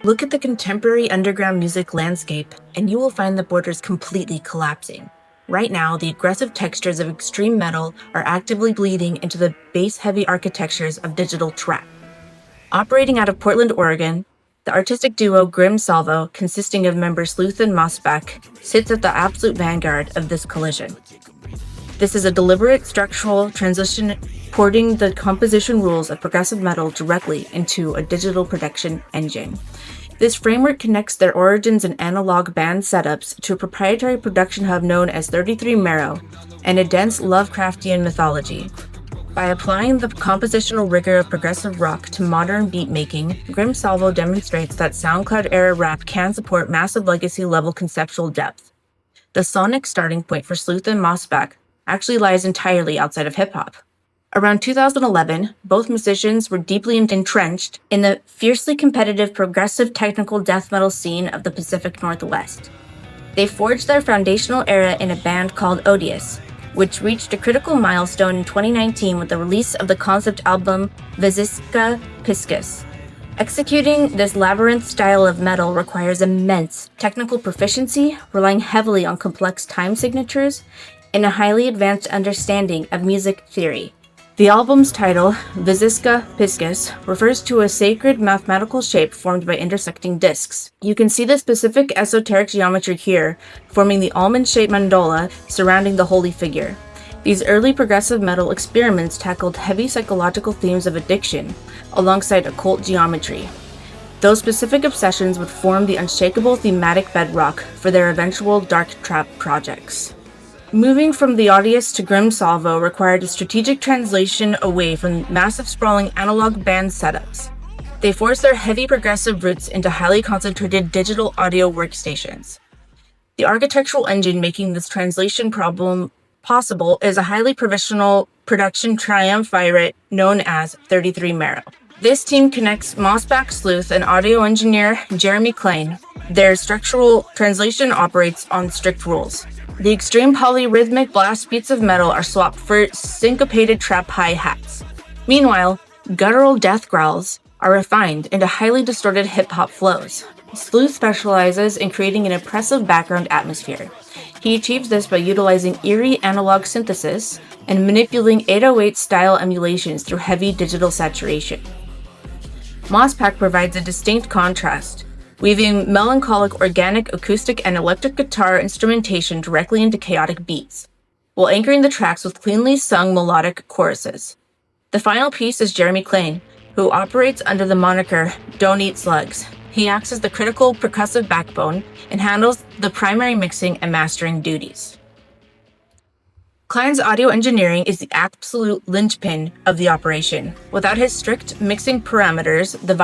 Look at the contemporary underground music landscape, and you will find the borders completely collapsing. Right now, the aggressive textures of extreme metal are actively bleeding into the bass-heavy architectures of digital trap. Operating out of Portland, Oregon, the artistic duo Salvo, consisting of members Sleuth and Mossback, sits at the absolute vanguard of this collision. This is a deliberate structural transition, porting the composition rules of progressive metal directly into a digital production engine. This framework connects their origins in analog band setups to a proprietary production hub known as 33 Marrow and a dense Lovecraftian mythology. By applying the compositional rigor of progressive rock to modern beat making, Salvo demonstrates that SoundCloud-era rap can support massive legacy-level conceptual depth. The sonic starting point for Sleuth and Mossback actually lies entirely outside of hip-hop. Around 2011, both musicians were deeply entrenched in the fiercely competitive progressive technical death metal scene of the Pacific Northwest. They forged their foundational era in a band called Odious, which reached a critical milestone in 2019 with the release of the concept album Visiska Piscis. Executing this labyrinth style of metal requires immense technical proficiency, relying heavily on complex time signatures, and a highly advanced understanding of music theory. The album's title, Visiska Piscis, refers to a sacred mathematical shape formed by intersecting disks. You can see the specific esoteric geometry here, forming the almond-shaped mandola surrounding the holy figure. These early progressive metal experiments tackled heavy psychological themes of addiction, alongside occult geometry. Those specific obsessions would form the unshakable thematic bedrock for their eventual dark trap projects. Moving from the Odious to Salvo required a strategic translation away from massive sprawling analog band setups. They forced their heavy progressive roots into highly concentrated digital audio workstations. The architectural engine making this translation problem possible is a highly professional production triumvirate known as 33 Marrow. This team connects Mossback Sleuth and audio engineer Jeremy Klein. Their structural translation operates on strict rules. The extreme polyrhythmic blast beats of metal are swapped for syncopated trap hi-hats. Meanwhile, guttural death growls are refined into highly distorted hip-hop flows. Sleuth specializes in creating an oppressive background atmosphere. He achieves this by utilizing eerie analog synthesis and manipulating 808-style emulations through heavy digital saturation. Mossback provides a distinct contrast, weaving melancholic organic acoustic and electric guitar instrumentation directly into chaotic beats, while anchoring the tracks with cleanly sung melodic choruses. The final piece is Jeremy Klein, who operates under the moniker Don't Eat Slugs. He acts as the critical percussive backbone and handles the primary mixing and mastering duties. Klein's audio engineering is the absolute linchpin of the operation. Without his strict mixing parameters, the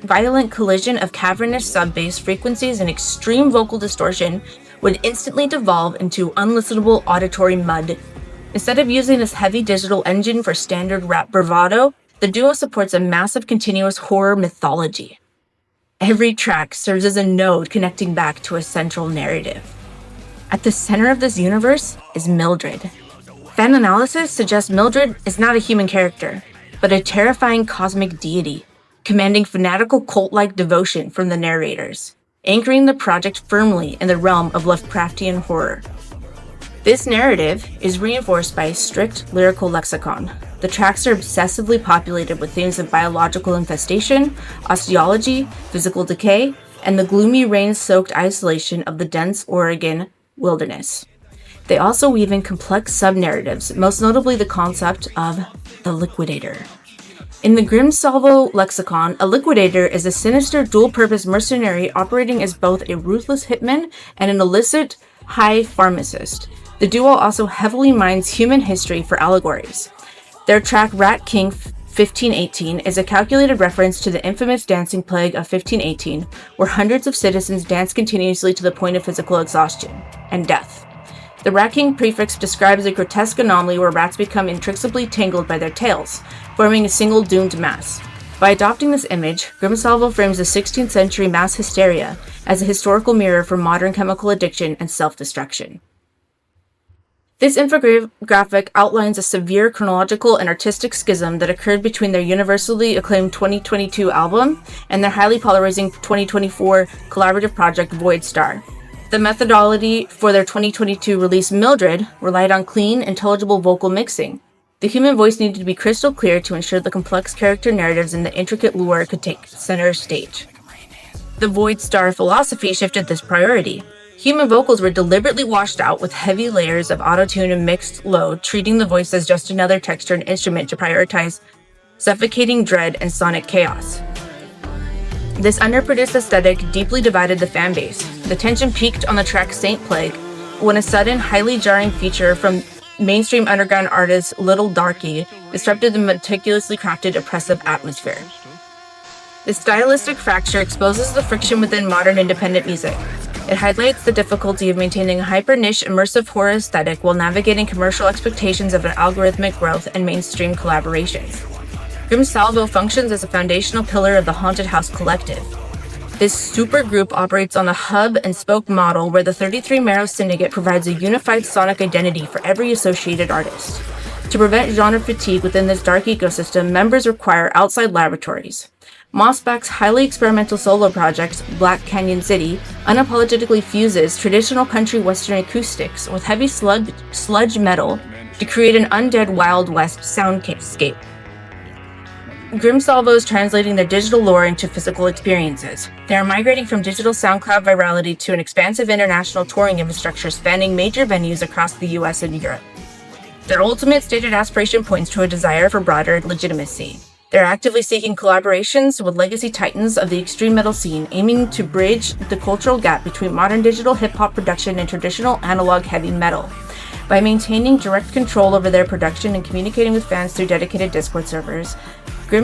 violent collision of cavernous sub-bass frequencies and extreme vocal distortion would instantly devolve into unlistenable auditory mud. Instead of using this heavy digital engine for standard rap bravado, the duo supports a massive continuous horror mythology. Every track serves as a node connecting back to a central narrative. At the center of this universe is Mildred. Fan analysis suggests Mildred is not a human character, but a terrifying cosmic deity, commanding fanatical cult-like devotion from the narrators, anchoring the project firmly in the realm of Lovecraftian horror. This narrative is reinforced by a strict lyrical lexicon. The tracks are obsessively populated with themes of biological infestation, osteology, physical decay, and the gloomy rain-soaked isolation of the dense Oregon wilderness. They also weave in complex sub-narratives, most notably the concept of the liquidator. In the Salvo lexicon, a liquidator is a sinister dual-purpose mercenary operating as both a ruthless hitman and an illicit high pharmacist. The duo also heavily mines human history for allegories. Their track Rat King 1518 is a calculated reference to the infamous dancing plague of 1518, where hundreds of citizens dance continuously to the point of physical exhaustion and death. The Rat King prefix describes a grotesque anomaly where rats become inextricably tangled by their tails, forming a single doomed mass. By adopting this image, Salvo frames the 16th century mass hysteria as a historical mirror for modern chemical addiction and self-destruction. This infographic outlines a severe chronological and artistic schism that occurred between their universally acclaimed 2022 album and their highly polarizing 2024 collaborative project Void Star. The methodology for their 2022 release Mildred relied on clean, intelligible vocal mixing. The human voice needed to be crystal clear to ensure the complex character narratives and the intricate lore could take center stage. The Void Star philosophy shifted this priority. Human vocals were deliberately washed out with heavy layers of autotune and mixed low, treating the voice as just another textured instrument to prioritize suffocating dread and sonic chaos. This underproduced aesthetic deeply divided the fanbase. The tension peaked on the track Saint Plague when a sudden, highly jarring feature from mainstream underground artist Little Darky disrupted the meticulously crafted, oppressive atmosphere. This stylistic fracture exposes the friction within modern independent music. It highlights the difficulty of maintaining a hyper-niche, immersive horror aesthetic while navigating commercial expectations of an algorithmic growth and mainstream collaborations. Salvo functions as a foundational pillar of the Haunted House Collective. This supergroup operates on a hub-and-spoke model where the 33 Marrow Syndicate provides a unified sonic identity for every associated artist. To prevent genre fatigue within this dark ecosystem, members require outside laboratories. Mossback's highly experimental solo project, Black Canyon City, unapologetically fuses traditional country western acoustics with heavy sludge metal to create an undead Wild West soundscape. Salvo is translating their digital lore into physical experiences. They are migrating from digital SoundCloud virality to an expansive international touring infrastructure spanning major venues across the US and Europe. Their ultimate stated aspiration points to a desire for broader legitimacy. They're actively seeking collaborations with legacy titans of the extreme metal scene, aiming to bridge the cultural gap between modern digital hip-hop production and traditional analog heavy metal. By maintaining direct control over their production and communicating with fans through dedicated Discord servers,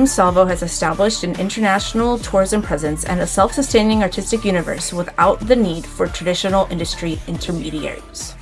Salvo has established an international tourism presence and a self-sustaining artistic universe without the need for traditional industry intermediaries.